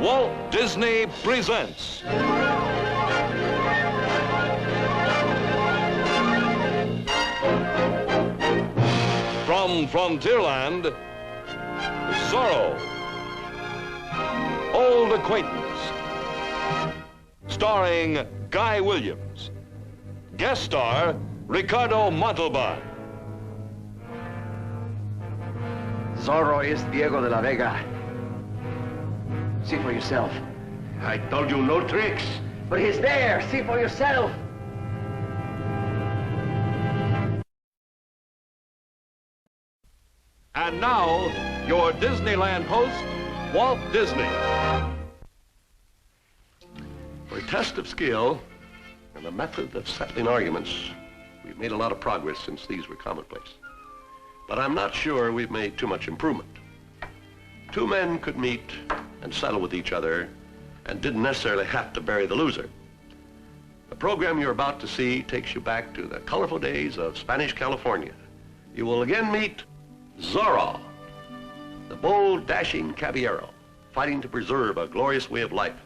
Walt Disney presents from Frontierland, Zorro, Old Acquaintance, starring Guy Williams, guest star Ricardo Montalban. Zorro is Diego de la Vega. See for yourself. I told you no tricks. But he's there. See for yourself. And now, your Disneyland host, Walt Disney. For a test of skill and a method of settling arguments, we've made a lot of progress since these were commonplace. But I'm not sure we've made too much improvement. Two men could meet and settle with each other and didn't necessarily have to bury the loser. The program you're about to see takes you back to the colorful days of Spanish California. You will again meet Zorro, the bold, dashing caballero, fighting to preserve a glorious way of life.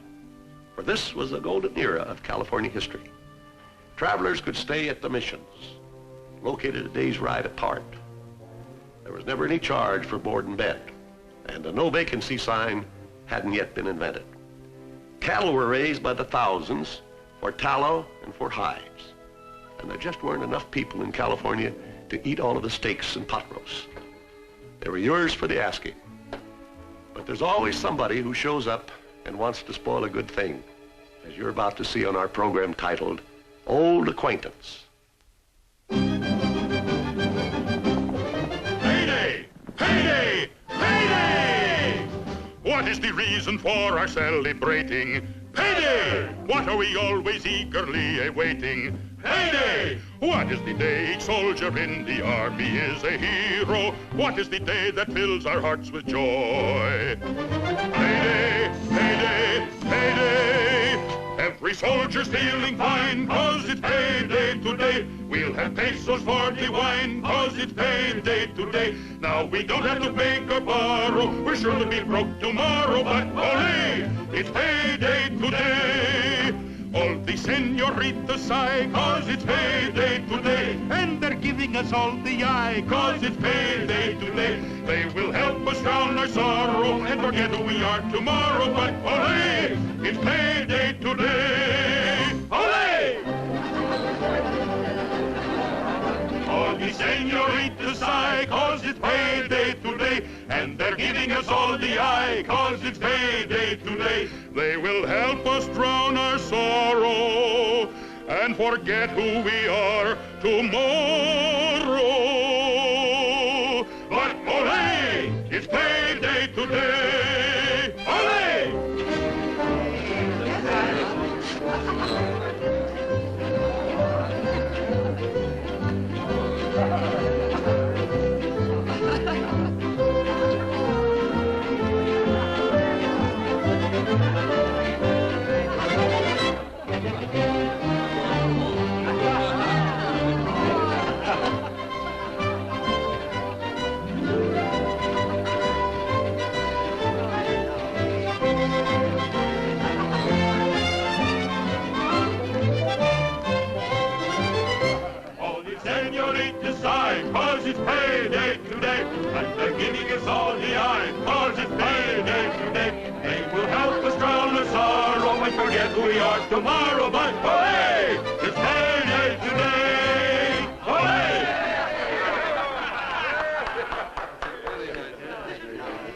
For this was the golden era of California history. Travelers could stay at the missions, located a day's ride apart. There was never any charge for board and bed, and a no vacancy sign hadn't yet been invented. Cattle were raised by the thousands for tallow and for hides, and there just weren't enough people in California to eat all of the steaks and pot roasts. They were yours for the asking. But there's always somebody who shows up and wants to spoil a good thing, as you're about to see on our program titled Old Acquaintance. Payday! Payday! Payday! What is the reason for our celebrating? Payday! What are we always eagerly awaiting? Payday! What is the day each soldier in the army is a hero? What is the day that fills our hearts with joy? Payday! Payday! Payday! Every soldier's feeling fine, 'cause it's payday today. We'll have pesos for the wine, 'cause it's payday today. Now we don't have to beg or borrow, we're sure to be broke tomorrow, but ole, it's payday today. All the senoritas sigh, 'cause it's payday today. And they're giving us all the eye, 'cause it's payday today. They will help us drown our sorrow and forget who we are tomorrow, but ole, it's payday today. Ole! All the senoritas sigh, 'cause it's payday today. And they're giving us all the eye, 'cause it's payday today. They will help us drown our sorrow and forget who we are tomorrow. But ole, it's payday today. Ole! Decide, 'cause it's payday today. And they're giving us all the eye, 'cause it's payday today. They will help us drown our sorrow and forget who we are tomorrow. But hooray! It's payday today! Hooray!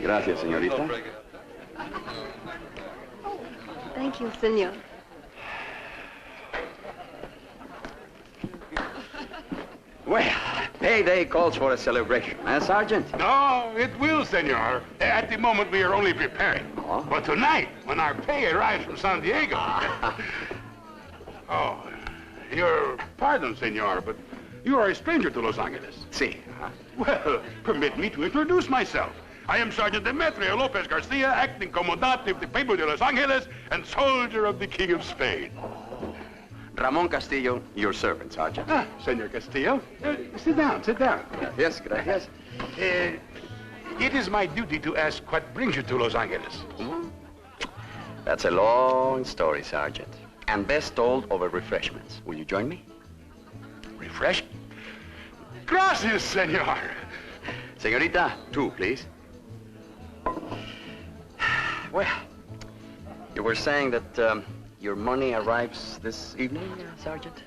Gracias, señorita. Thank you, senor. Well, payday calls for a celebration, Sergeant? No, it will, senor. At the moment, we are only preparing. Oh? But tonight, when our pay arrives from San Diego... Oh, your pardon, senor, but you are a stranger to Los Angeles. Si. Well, permit me to introduce myself. I am Sergeant Demetrio Lopez Garcia, acting commandante of the Pueblo de Los Angeles and soldier of the King of Spain. Ramon Castillo, your servant, Sergeant. Ah, Senor Castillo. Sit down, sit down. Yes, gracias. It is my duty to ask what brings you to Los Angeles. That's a long story, Sergeant. And best told over refreshments. Will you join me? Refresh? Gracias, senor. Señorita, 2, please. Well, you were saying that your money arrives this evening, Sergeant?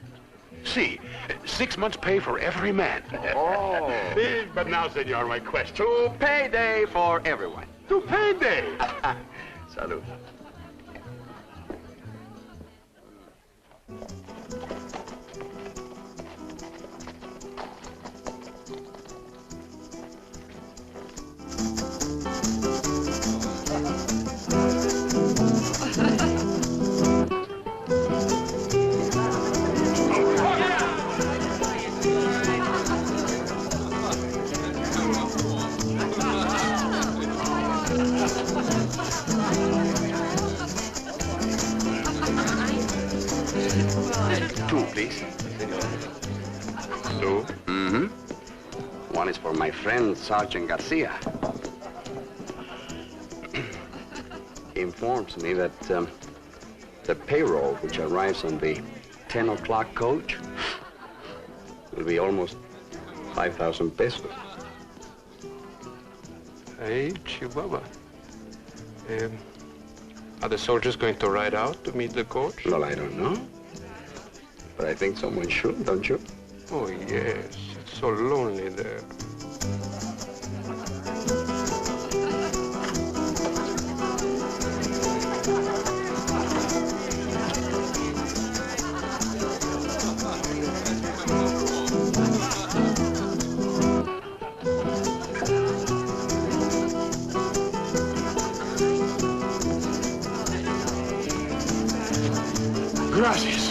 See, 6 months' pay for every man. Oh. But now, senor, my question. To payday for everyone. To payday. Salud. Please. 2? Mm-hmm. One is for my friend, Sergeant Garcia. He informs me that the payroll which arrives on the 10 o'clock coach will be almost 5,000 pesos. Hey, Chihuahua. Are the soldiers going to ride out to meet the coach? Well, I don't know. But I think someone should, don't you? Oh, yes. It's so lonely there. Gracias.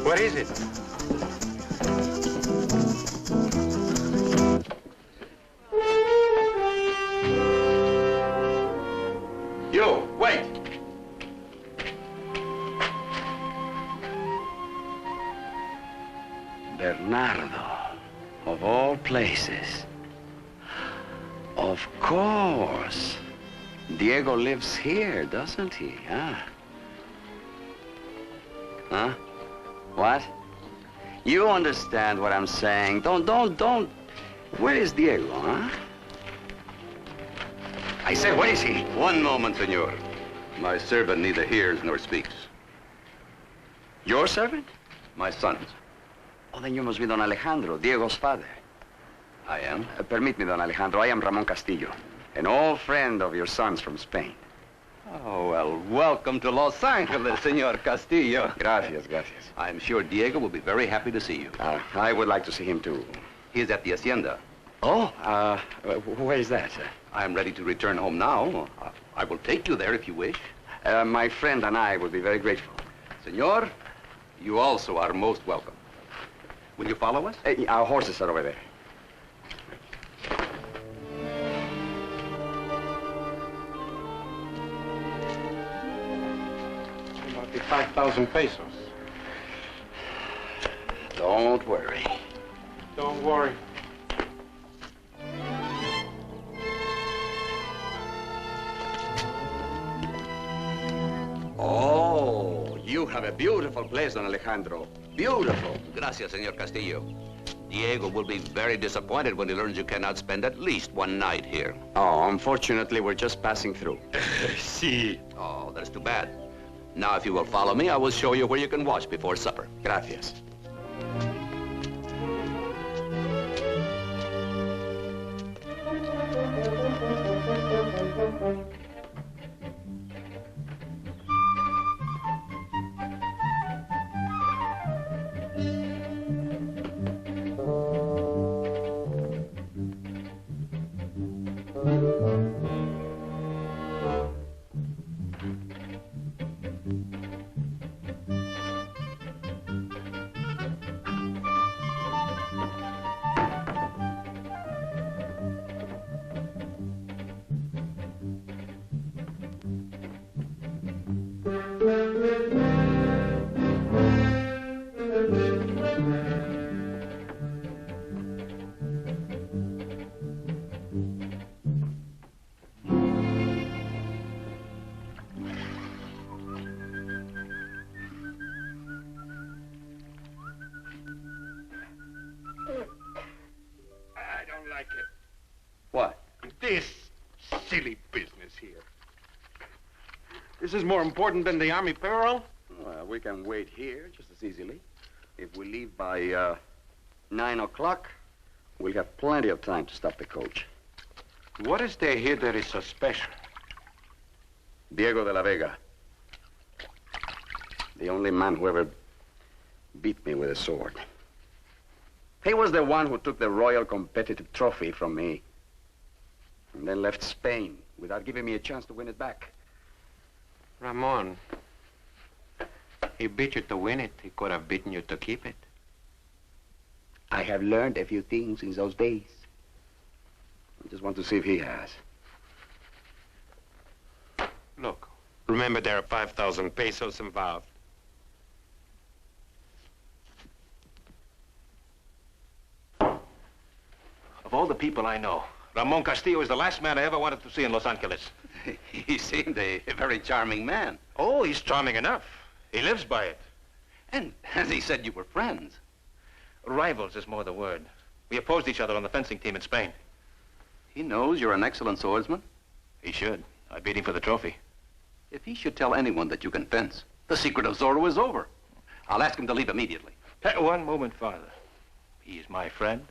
What is it? You, wait! Bernardo, of all places. Of course. Diego lives here, doesn't he, huh? Huh? What? You understand what I'm saying. Don't. Where is Diego, huh? I said, where is he? One moment, senor. My servant neither hears nor speaks. Your servant? My son's. Oh, then you must be Don Alejandro, Diego's father. I am. Permit me, Don Alejandro. I am Ramon Castillo, an old friend of your son's from Spain. Oh, well, welcome to Los Angeles, Senor Castillo. Gracias. I'm sure Diego will be very happy to see you. I would like to see him, too. He is at the hacienda. Oh, where is that, sir? I'm ready to return home now. I will take you there if you wish. My friend and I will be very grateful. Senor, you also are most welcome. Will you follow us? Our horses are over there. About the 5,000 pesos. Don't worry. Don't worry. Oh, you have a beautiful place, Don Alejandro. Beautiful. Gracias, Senor Castillo. Diego will be very disappointed when he learns you cannot spend at least one night here. Oh, unfortunately, we're just passing through. See. Oh, that's too bad. Now, if you will follow me, I will show you where you can watch before supper. Gracias. silly business here. This is more important than the army payroll? Well, we can wait here just as easily. If we leave by 9 o'clock, we'll have plenty of time to stop the coach. What is there here that is so special? Diego de la Vega. The only man who ever beat me with a sword. He was the one who took the Royal Competitive Trophy from me and then left Spain without giving me a chance to win it back. Ramon, he beat you to win it. He could have beaten you to keep it. I have learned a few things in those days. I just want to see if he has. Look, remember there are 5,000 pesos involved. Of all the people I know, Ramon Castillo is the last man I ever wanted to see in Los Angeles. He seemed a very charming man. Oh, he's charming enough. He lives by it. And as he said, you were friends. Rivals is more the word. We opposed each other on the fencing team in Spain. He knows you're an excellent swordsman. He should. I beat him for the trophy. If he should tell anyone that you can fence, the secret of Zorro is over. I'll ask him to leave immediately. One moment farther. He is my friend.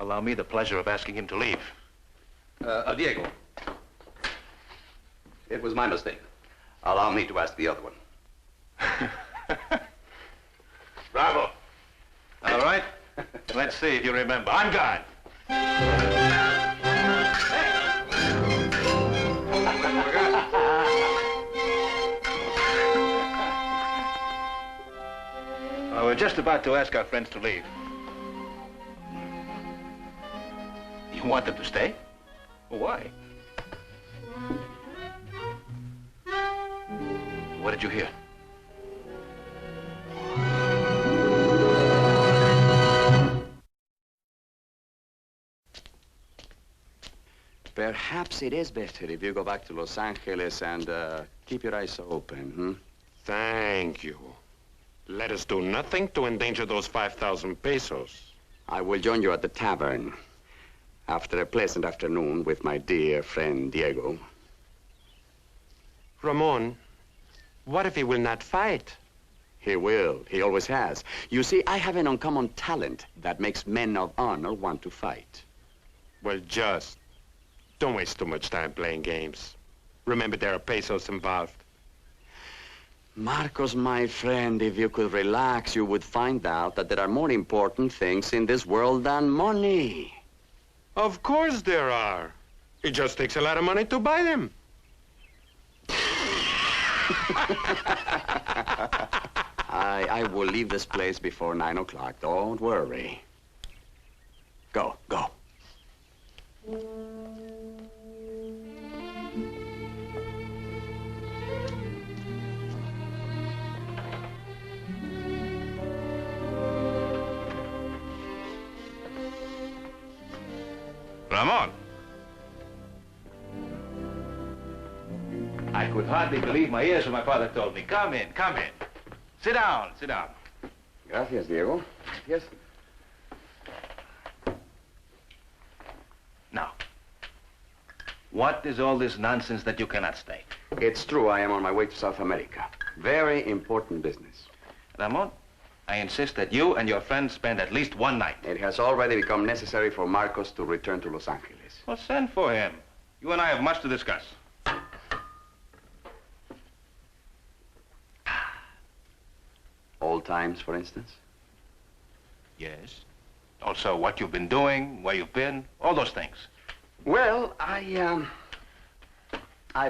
Allow me the pleasure of asking him to leave. Diego. It was my mistake. Allow me to ask the other one. Bravo. All right. Let's see if you remember. On guard. We're just about to ask our friends to leave. You want them to stay? Well, why? What did you hear? Perhaps it is better if you go back to Los Angeles and keep your eyes open, Thank you. Let us do nothing to endanger those 5,000 pesos. I will join you at the tavern after a pleasant afternoon with my dear friend Diego. Ramon, what if he will not fight? He will. He always has. You see, I have an uncommon talent that makes men of honor want to fight. Well, just don't waste too much time playing games. Remember, there are pesos involved. Marcos, my friend, if you could relax, you would find out that there are more important things in this world than money. Of course there are. It just takes a lot of money to buy them. I will leave this place before 9 o'clock. Don't worry. Go, go. Ramon. I could hardly believe my ears when my father told me. Come in, come in. Sit down, sit down. Gracias, Diego. Yes. Now, what is all this nonsense that you cannot stay? It's true, I am on my way to South America. Very important business. Ramon, I insist that you and your friends spend at least one night. It has already become necessary for Marcos to return to Los Angeles. Well, send for him. You and I have much to discuss. Old times, for instance? Yes. Also, what you've been doing, where you've been, all those things. Well, I've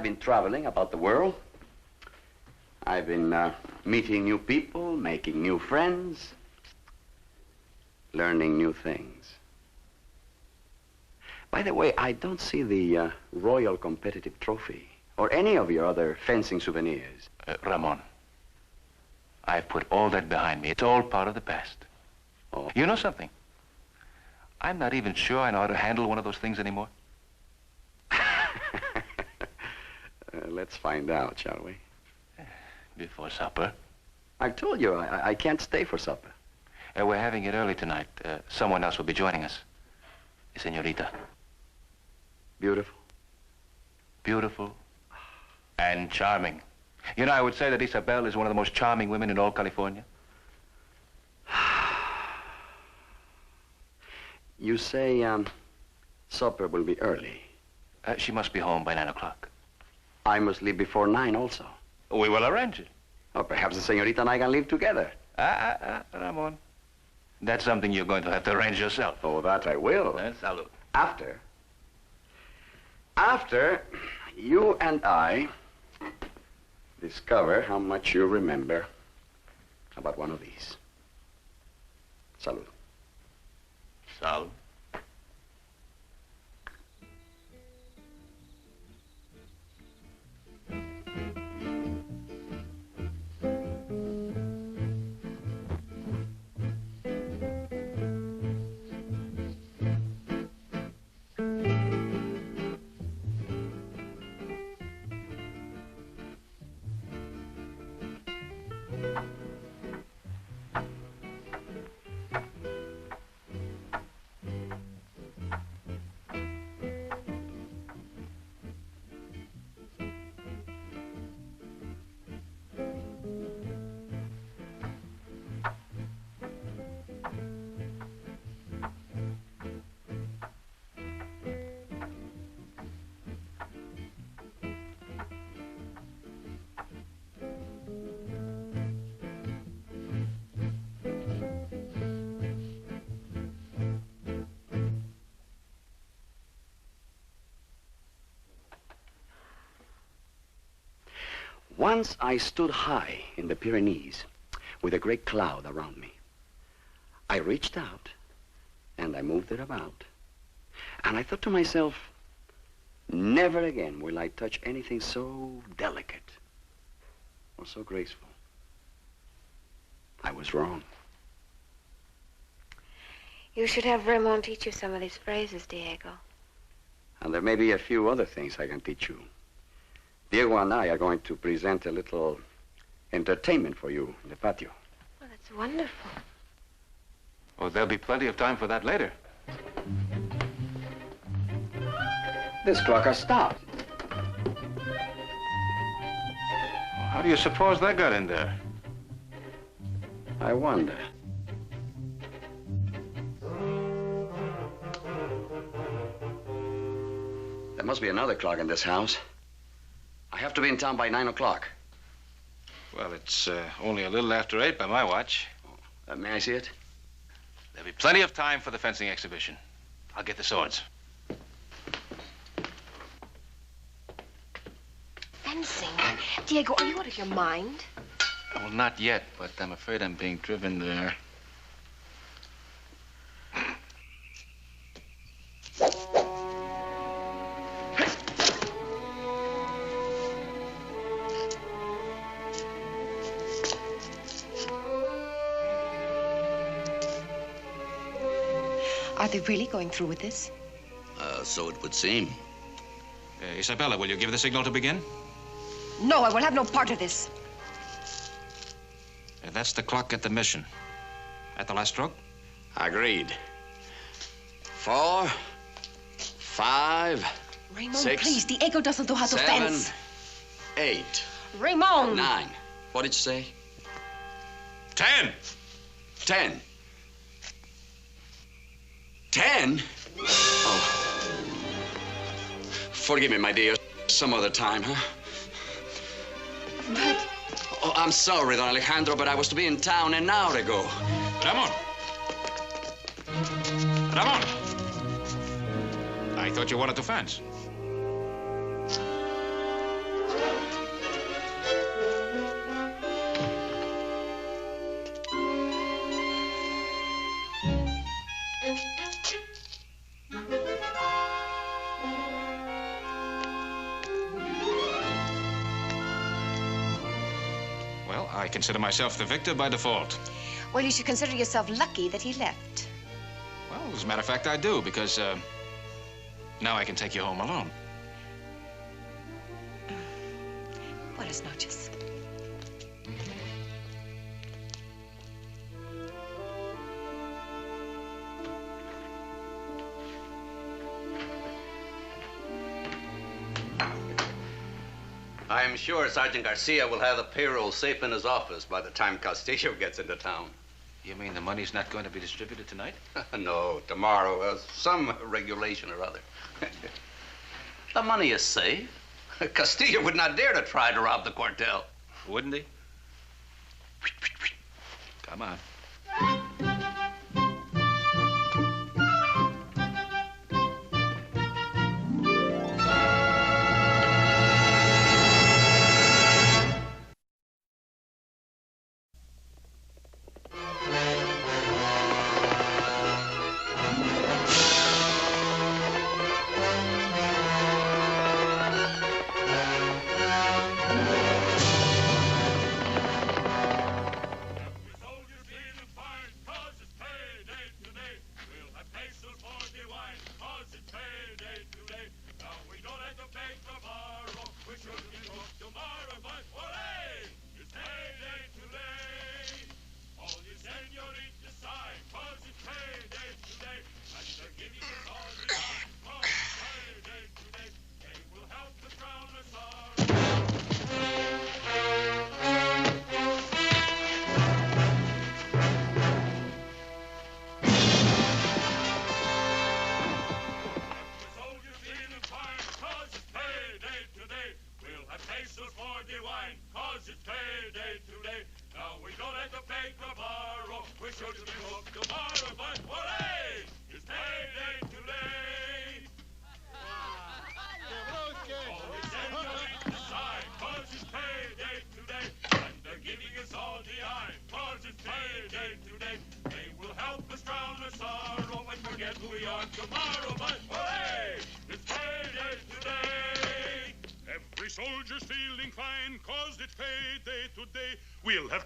been traveling about the world. I've been meeting new people, making new friends, learning new things. By the way, I don't see the Royal Competitive Trophy or any of your other fencing souvenirs. Ramon, I've put all that behind me. It's all part of the past. Oh. You know something? I'm not even sure I know how to handle one of those things anymore. Let's find out, shall we? Before supper. I told you, I can't stay for supper. We're having it early tonight. Someone else will be joining us. A señorita. Beautiful? beautiful, and charming. You know, I would say that Isabel is one of the most charming women in all California. You say, supper will be early. She must be home by 9 o'clock. I must leave before 9 also. We will arrange it. Or perhaps the señorita and I can live together. Ramon. That's something you're going to have to arrange yourself. Oh, that I will. Salud. After you and I discover how much you remember about one of these. Salud. Salud. Once I stood high in the Pyrenees with a great cloud around me. I reached out and I moved it about. And I thought to myself, never again will I touch anything so delicate or so graceful. I was wrong. You should have Ramon teach you some of these phrases, Diego. And there may be a few other things I can teach you. Diego and I are going to present a little entertainment for you in the patio. Well, that's wonderful. Oh, there'll be plenty of time for that later. This clock has stopped. How do you suppose that got in there? I wonder. There must be another clock in this house. I have to be in town by 9 o'clock. Well, it's only a little after 8 by my watch. May I see it? There'll be plenty of time for the fencing exhibition. I'll get the swords. Fencing? Diego, are you out of your mind? Well, not yet, but I'm afraid I'm being driven there. Are they really going through with this? So it would seem. Isabella, will you give the signal to begin? No, I will have no part of this. That's the clock at the mission. At the last stroke? Agreed. 4, 5, Raymond, 6, please, Diego doesn't know how to 7, fence. 8, Raymond! 9. What did you say? 10. 10. 10? Oh. Forgive me, my dear. Some other time, huh? But... Oh, I'm sorry, Don Alejandro, but I was to be in town an hour ago. Ramon! Ramon! I thought you wanted to fence. I consider myself the victor by default. Well, you should consider yourself lucky that he left. Well, as a matter of fact, I do, because now I can take you home alone. Buenas noches. I'm sure Sergeant Garcia will have the payroll safe in his office by the time Castillo gets into town. You mean the money's not going to be distributed tonight? No, tomorrow. Some regulation or other. The money is safe. Castillo would not dare to try to rob the cartel. Wouldn't he? Come on.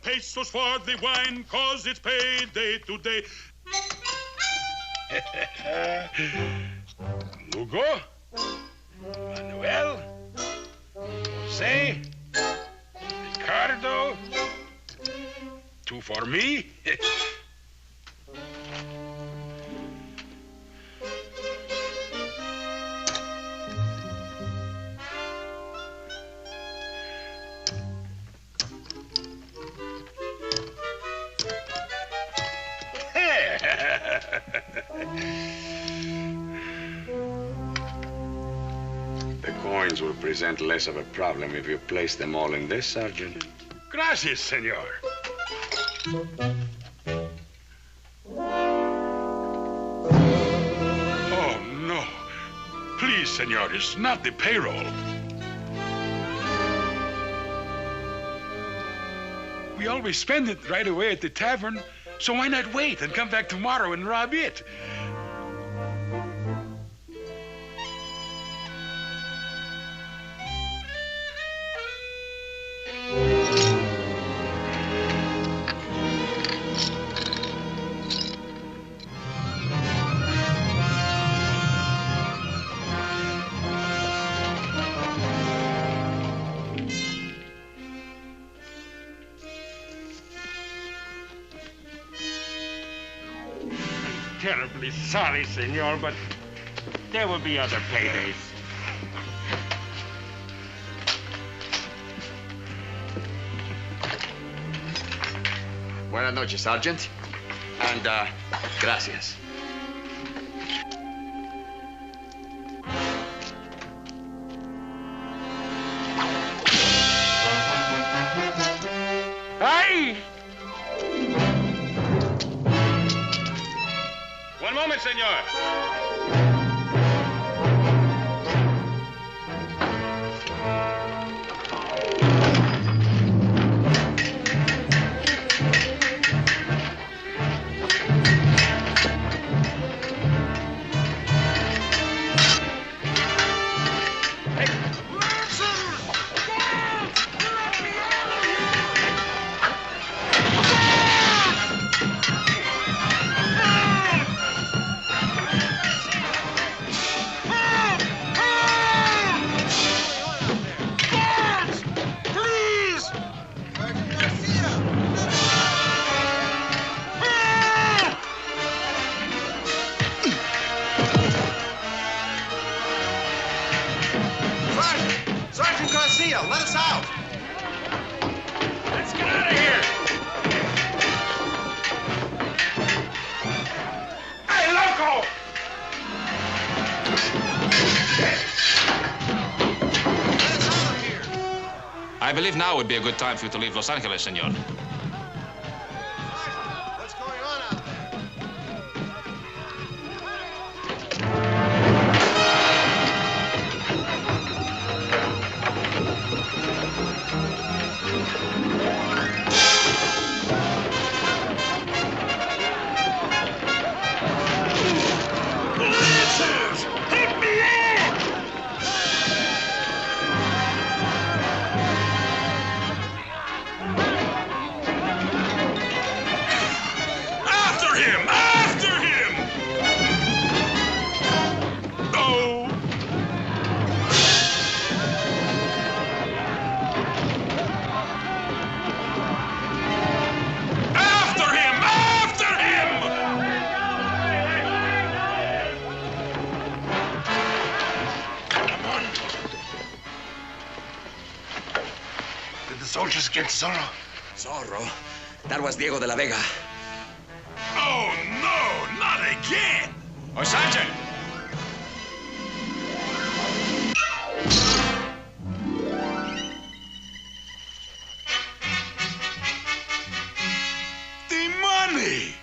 Pesos for the wine, cause it's payday today. Lugo, Manuel, Jose, Ricardo, 2 for me. The coins will present less of a problem if you place them all in this, Sergeant. Gracias, senor. Oh, no. Please, senor, it's not the payroll. We always spend it right away at the tavern, so why not wait and come back tomorrow and rob it? Terribly sorry, senor, but there will be other paydays. Buenas noches, Sergeant. And, gracias. ¡Ay! One moment, senor. Castillo, let us out! Let's get out of here! Hey, loco! I believe now would be a good time for you to leave Los Angeles, senor. What's going on out there? Lancers! Hit me out! After him! After him! Oh! After him! After him! Come on. Did the soldiers get Zorro? Zorro? That was Diego de la Vega. Oh, no, not again! Oh, Sergeant! The money!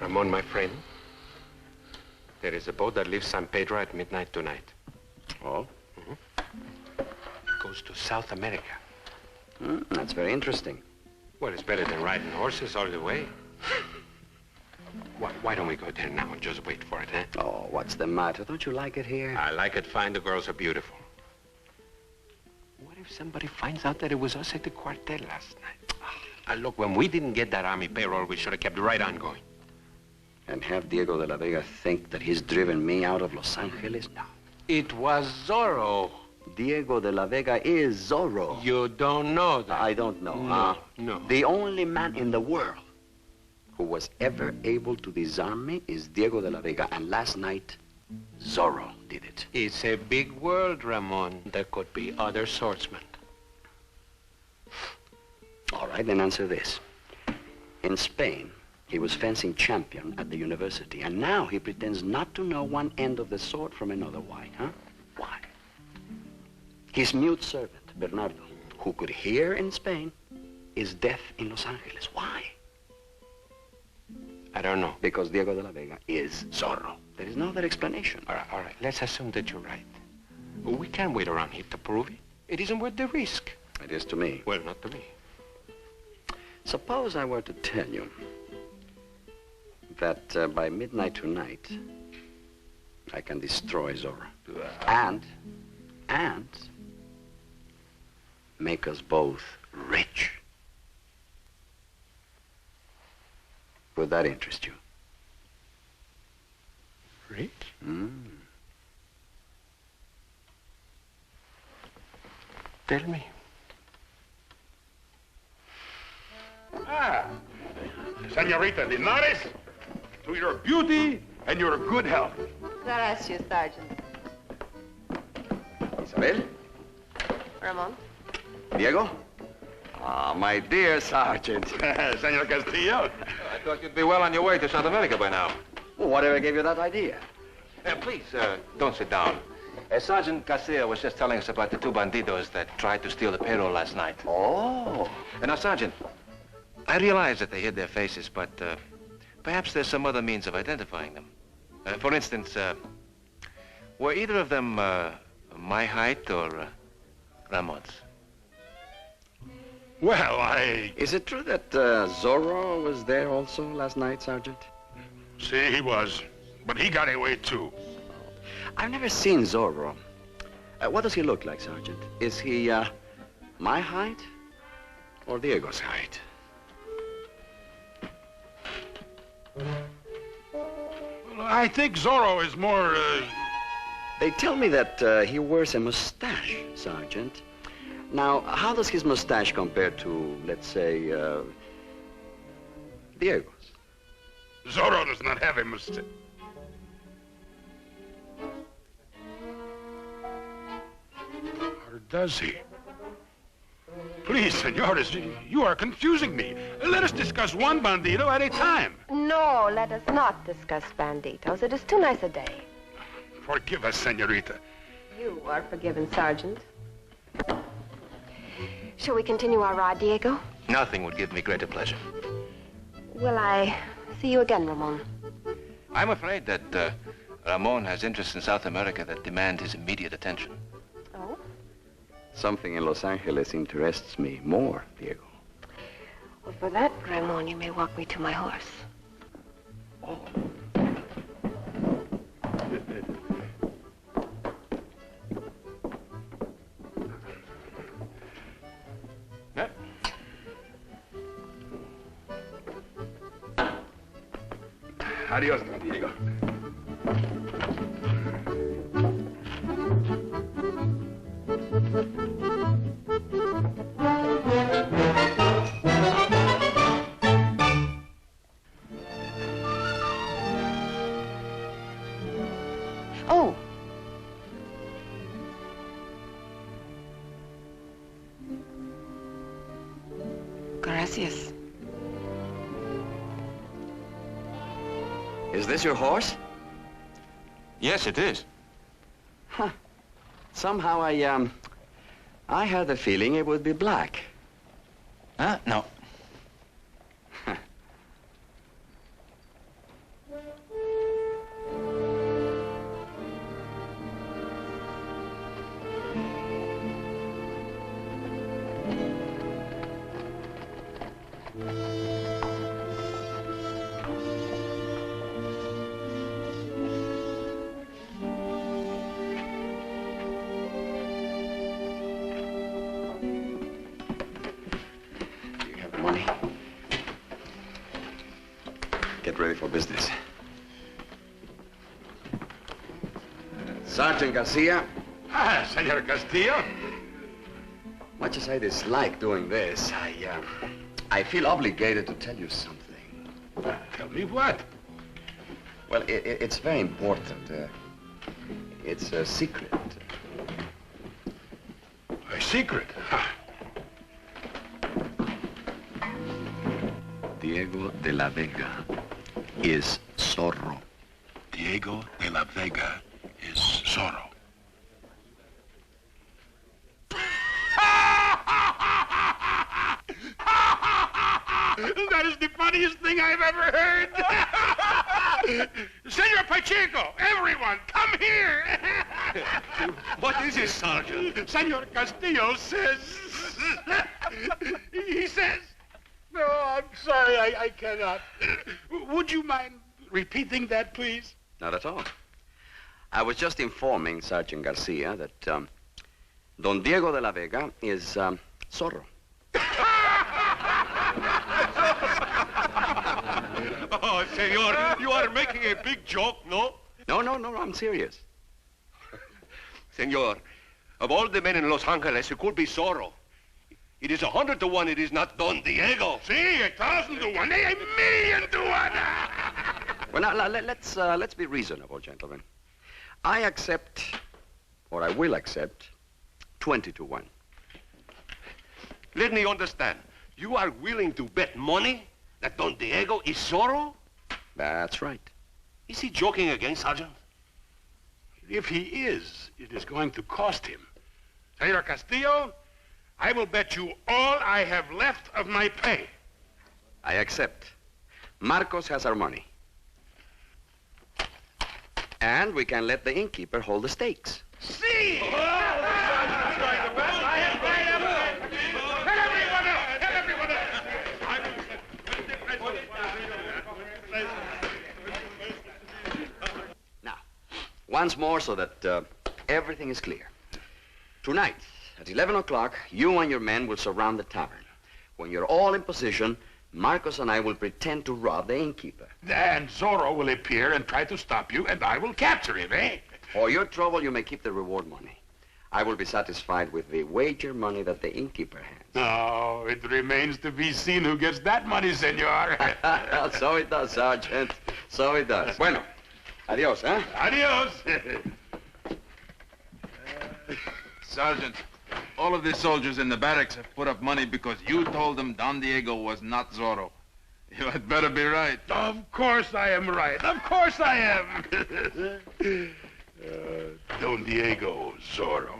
Ramon, my friend, there is a boat that leaves San Pedro at midnight tonight. Oh? It goes to South America. That's very interesting. Well, it's better than riding horses all the way. Why don't we go there now and just wait for it, eh? Oh, what's the matter? Don't you like it here? I like it fine. The girls are beautiful. What if somebody finds out that it was us at the quartel last night? Look, when we didn't get that army payroll, we should have kept right on going. And have Diego de la Vega think that he's driven me out of Los Angeles? No. It was Zorro. Diego de la Vega is Zorro. You don't know that. I don't know, No, no. The only man in the world who was ever able to disarm me is Diego de la Vega. And last night, Zorro did it. It's a big world, Ramon. There could be other swordsmen. All right, then answer this. In Spain, he was fencing champion at the university, and now he pretends not to know one end of the sword from another. Why, huh? Why? His mute servant, Bernardo, who could hear in Spain, is deaf in Los Angeles. Why? I don't know. Because Diego de la Vega is Zorro. There is no other explanation. All right. Let's assume that you're right. We can't wait around here to prove it. It isn't worth the risk. It is to me. Well, not to me. Suppose I were to tell you that by midnight tonight, I can destroy Zorro. And make us both rich. Would that interest you? Rich? Tell me. Senorita Linares, to your beauty and your good health. Gracias, Sergeant. Isabel? Ramon? Diego? Ah, my dear Sergeant. Senor Castillo. I thought you'd be well on your way to South America by now. Well, whatever gave you that idea? Please, don't sit down. Sergeant Castillo was just telling us about the two bandidos that tried to steal the payroll last night. Oh. Now, Sergeant, I realize that they hid their faces, but perhaps there's some other means of identifying them. For instance, were either of them my height or Ramon's? Well, Is it true that Zorro was there also last night, Sergeant? See, he was. But he got away, too. I've never seen Zorro. What does he look like, Sergeant? Is he my height or Diego's height? Well, I think Zorro is more, They tell me that he wears a mustache, Sergeant. Now, how does his mustache compare to, let's say, Diego's? Zorro does not have a mustache. Or does he? Please, senores, you are confusing me. Let us discuss one bandito at a time. No, let us not discuss banditos. It is too nice a day. Forgive us, senorita. You are forgiven, Sergeant. Shall we continue our ride, Diego? Nothing would give me greater pleasure. Will I see you again, Ramon? I'm afraid that Ramon has interests in South America that demand his immediate attention. Oh? Something in Los Angeles interests me more, Diego. Well, for that, Ramon, you may walk me to my horse. Oh. Adios, Diego. Oh. Gracias. Is this your horse? Yes, it is. Huh. Somehow I had the feeling it would be black. Huh? No. Get ready for business. Sergeant Garcia. Ah, Senor Castillo. Much as I dislike doing this, I feel obligated to tell you something. Tell me what? Well, it's very important. It's a secret. A secret? Huh. Diego de la Vega is Zorro. Diego de la Vega is Zorro. That is the funniest thing I've ever heard. Senor Pacheco, everyone, come here. What is it, Sergeant? Senor Castillo says... He says... No, I'm sorry, I cannot. Would you mind repeating that, please? Not at all. I was just informing Sergeant Garcia that Don Diego de la Vega is Zorro. Oh, senor, you are making a big joke, no? No, I'm serious. Senor, of all the men in Los Angeles, it could be Zorro. It is 100 to 1, it is not Don Diego. See, 1,000 to 1, 1,000,000 to 1. Well, now, let's be reasonable, gentlemen. I accept, or I will accept, 20 to 1. Let me understand. You are willing to bet money that Don Diego is Zorro? That's right. Is he joking again, Sergeant? If he is, it is going to cost him. Senor Castillo, I will bet you all I have left of my pay. I accept. Marcos has our money. And we can let the innkeeper hold the stakes. See! Now, once more so that everything is clear. Tonight, at 11 o'clock, you and your men will surround the tavern. When you're all in position, Marcos and I will pretend to rob the innkeeper. And Zorro will appear and try to stop you, and I will capture him, eh? For your trouble, you may keep the reward money. I will be satisfied with the wager money that the innkeeper has. Oh, it remains to be seen who gets that money, senor. So it does, Sergeant. So it does. Bueno, adios, huh? Adios. Sergeant, all of these soldiers in the barracks have put up money because you told them Don Diego was not Zorro. You had better be right. Of course I am right. Of course I am. Don Diego, Zorro.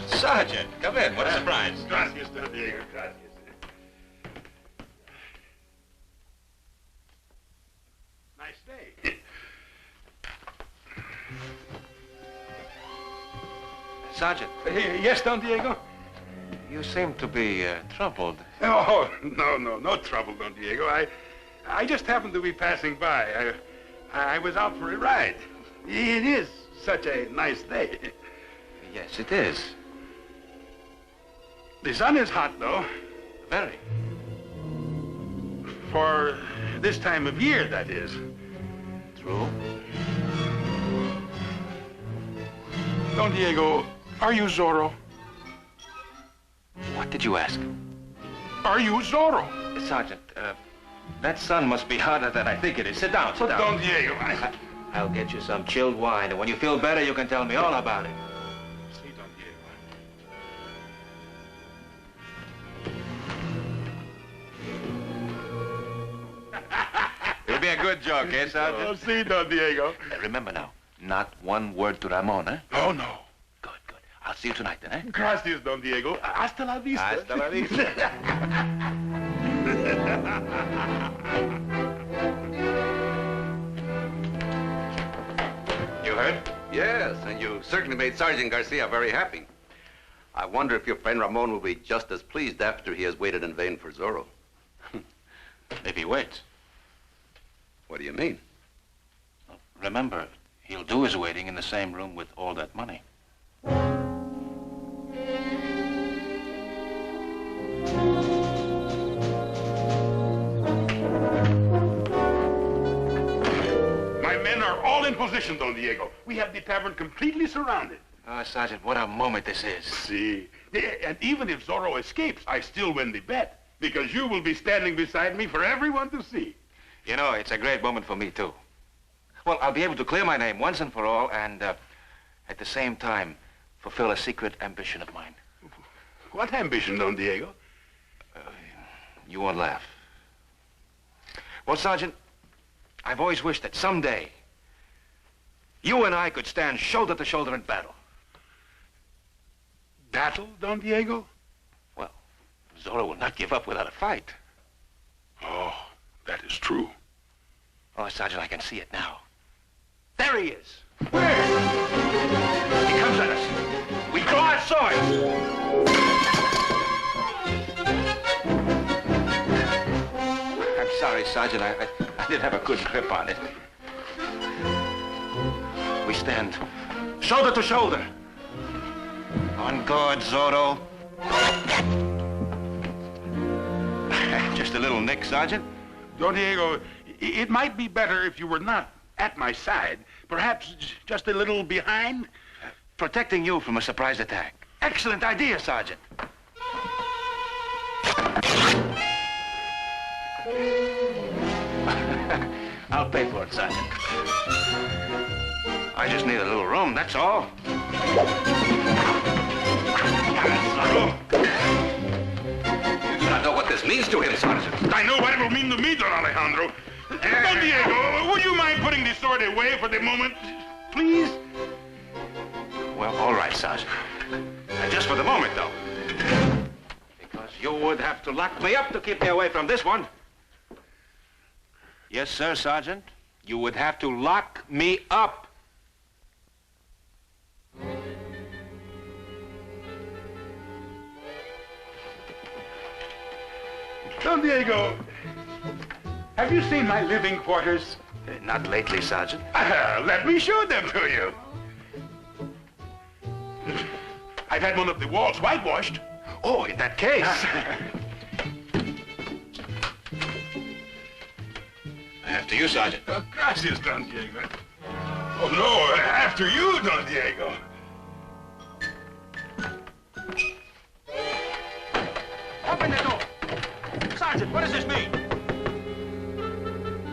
Sergeant, come in. What a surprise. Gracias, Don Diego. Gracias. Nice day. Sergeant. Yes, Don Diego? You seem to be troubled. Oh, no trouble, Don Diego. I just happened to be passing by. I was out for a ride. It is such a nice day. Yes, it is. The sun is hot, though. Very. For this time of year, that is. True. Don Diego, are you Zorro? What did you ask? Are you Zorro? Sergeant, that sun must be hotter than I think it is. Sit down, sit down. Don Diego, I'll get you some chilled wine, and when you feel better, you can tell me all about it. See, Don Diego. It'll be a good joke, eh, Sergeant? Oh, see, Don Diego. Remember now, not one word to Ramon, eh? Oh, no. Good. I'll see you tonight, then, eh? Gracias, Don Diego. Hasta la vista. Hasta la vista. You heard? Yes, and you certainly made Sergeant Garcia very happy. I wonder if your friend Ramon will be just as pleased after he has waited in vain for Zorro. If he waits. What do you mean? Remember, he'll do his waiting in the same room with all that money. My men are all in position, Don Diego. We have the tavern completely surrounded. Oh, Sergeant, what a moment this is. See, and even if Zorro escapes, I still win the bet. Because you will be standing beside me for everyone to see. You know, it's a great moment for me, too. Well, I'll be able to clear my name once and for all, and at the same time, fulfill a secret ambition of mine. What ambition, Don Diego? You won't laugh. Well, Sergeant, I've always wished that someday you and I could stand shoulder to shoulder in battle. Battle, Don Diego? Well, Zorro will not give up without a fight. Oh, that is true. Oh, Sergeant, I can see it now. There he is. Where? He comes at us. We draw our swords. I'm sorry, Sergeant. I didn't have a good grip on it. We stand shoulder to shoulder. On guard, Zorro. Just a little nick, Sergeant. Don Diego, it might be better if you were not at my side. Perhaps just a little behind? Protecting you from a surprise attack. Excellent idea, Sergeant. I'll pay for it, Sergeant. I just need a little room, that's all. You do not know what this means to him, Sergeant. I know what it will mean to me, Don Alejandro. Don Diego, would you mind putting the sword away for the moment, please? Well, all right, Sergeant. Just for the moment, though. Because you would have to lock me up to keep me away from this one. Yes, sir, Sergeant. You would have to lock me up. Don Diego, have you seen my living quarters? Not lately, Sergeant. Let me show them to you. I've had one of the walls whitewashed. Oh, in that case. After you, Sergeant. Gracias, Don Diego. Oh, no, after you, Don Diego. Open the door. Sergeant, what does this mean?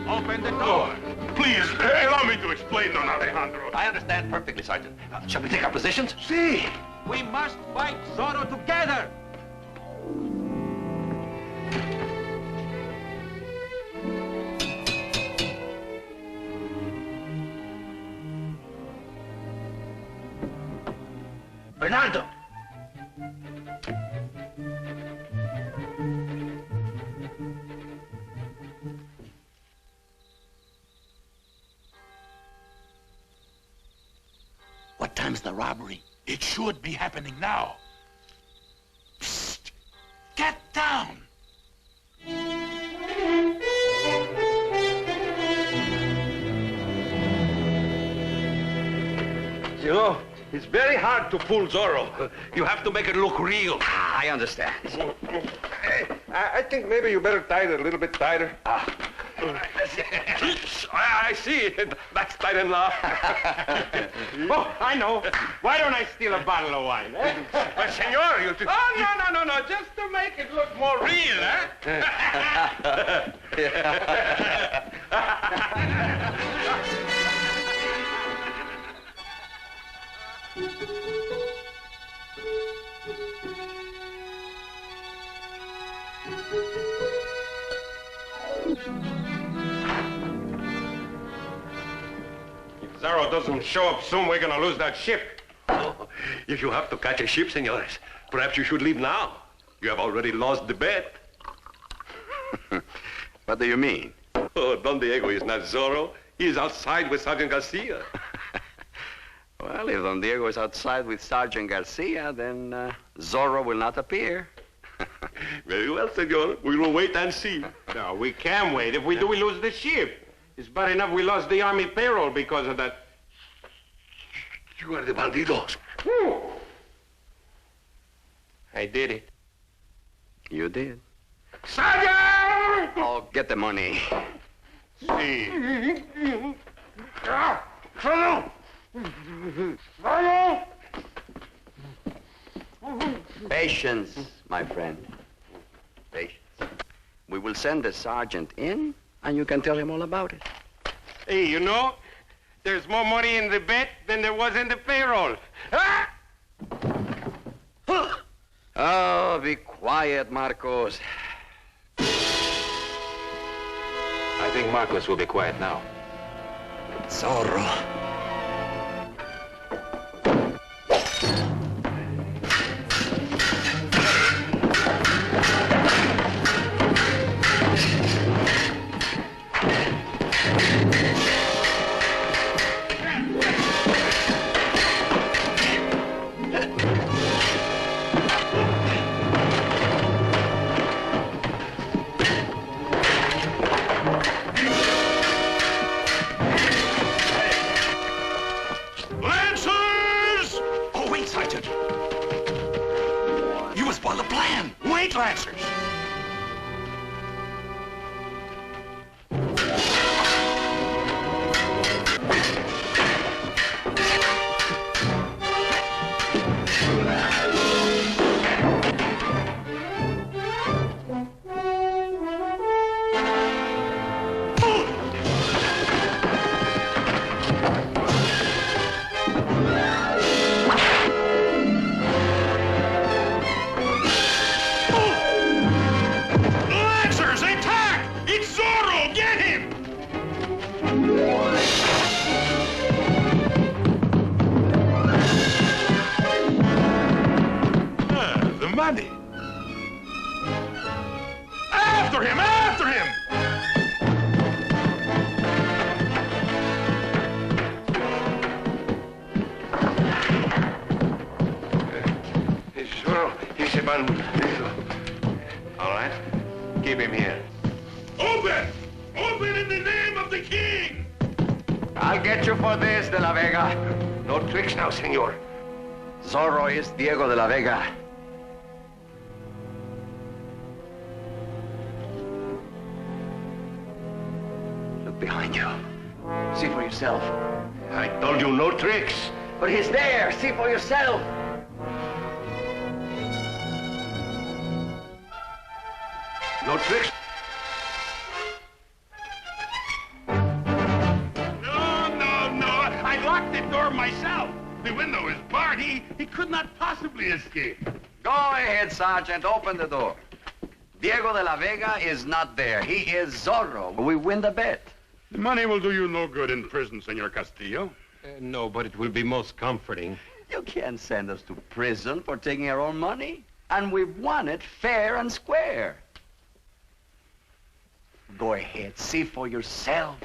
Open the door. Please, allow me to explain, Don Alejandro. I understand perfectly, Sergeant. Shall we take our positions? See. We must fight Zorro together. Bernardo! What time's the robbery? It should be happening now. Psst! Get down! You know, it's very hard to fool Zorro. You have to make it look real. I understand. I think maybe you better tie it a little bit tighter. I see. That's tight enough. Oh, I know. Why don't I steal a bottle of wine, eh? But, senor, you... Oh, no. Just to make it look more real, eh? If Zorro doesn't show up soon, we're gonna lose that ship. Oh, if you have to catch a ship, senores, perhaps you should leave now. You have already lost the bet. What do you mean? Oh, Don Diego is not Zorro. He is outside with Sergeant Garcia. Well, if Don Diego is outside with Sergeant Garcia, then Zorro will not appear. Very well, senor. We will wait and see. No, we can wait. If we do, we lose the ship. It's bad enough we lost the army payroll because of that. You are the bandidos. I did it. You did. Sergeant! Oh, get the money. See. Patience, my friend. Patience. We will send the sergeant in, and you can tell him all about it. Hey, you know, there's more money in the bet than there was in the payroll. Ah! Oh, be quiet, Marcos. I think Marcos will be quiet now. Zorro. Lancers. After him! After him! Zorro, he's a bandido. All right. keep him here. Open! Open in the name of the king! I'll get you for this, De La Vega. No tricks now, senor. Zorro is Diego de la Vega. Look behind you. See for yourself. I told you no tricks. But he's there. See for yourself. No tricks. No. I locked the door myself. The window is barred. He could not possibly escape. Go ahead, Sergeant. Open the door. Diego de la Vega is not there. He is Zorro. We win the bet. The money will do you no good in prison, Senor Castillo. No, but it will be most comforting. You can't send us to prison for taking our own money. And we've won it fair and square. Go ahead. See for yourself.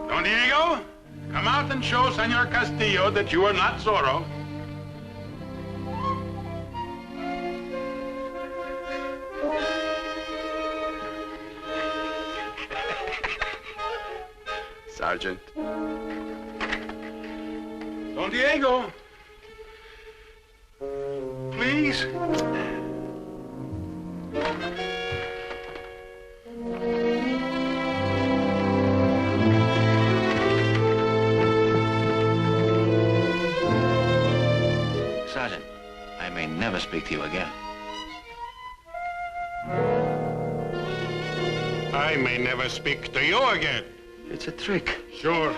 Don Diego, come out and show Senor Castillo that you are not Zorro. Sergeant. Don Diego. Please. Sergeant, I may never speak to you again. I may never speak to you again. It's a trick. Sure.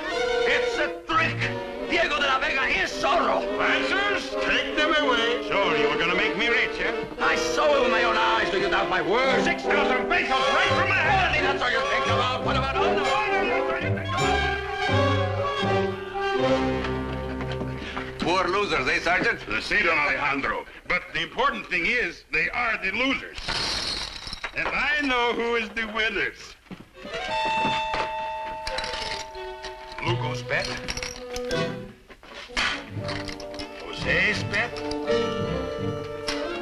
It's a trick! Diego de la Vega is Zorro! Lancers, take them away. Sure, you were gonna make me rich, eh? I saw it with my own eyes. Do you doubt my word? 6,000 pesos right from my head. Only that's all you think about. What about all the Poor losers, eh, Sergeant? See, Don Alejandro. But the important thing is, they are the losers. And I know who is the winners. Lugo's bet. Jose's bet.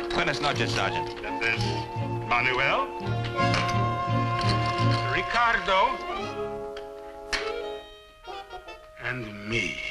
Buenas noches, Sergeant. And there's Manuel. Ricardo. And me.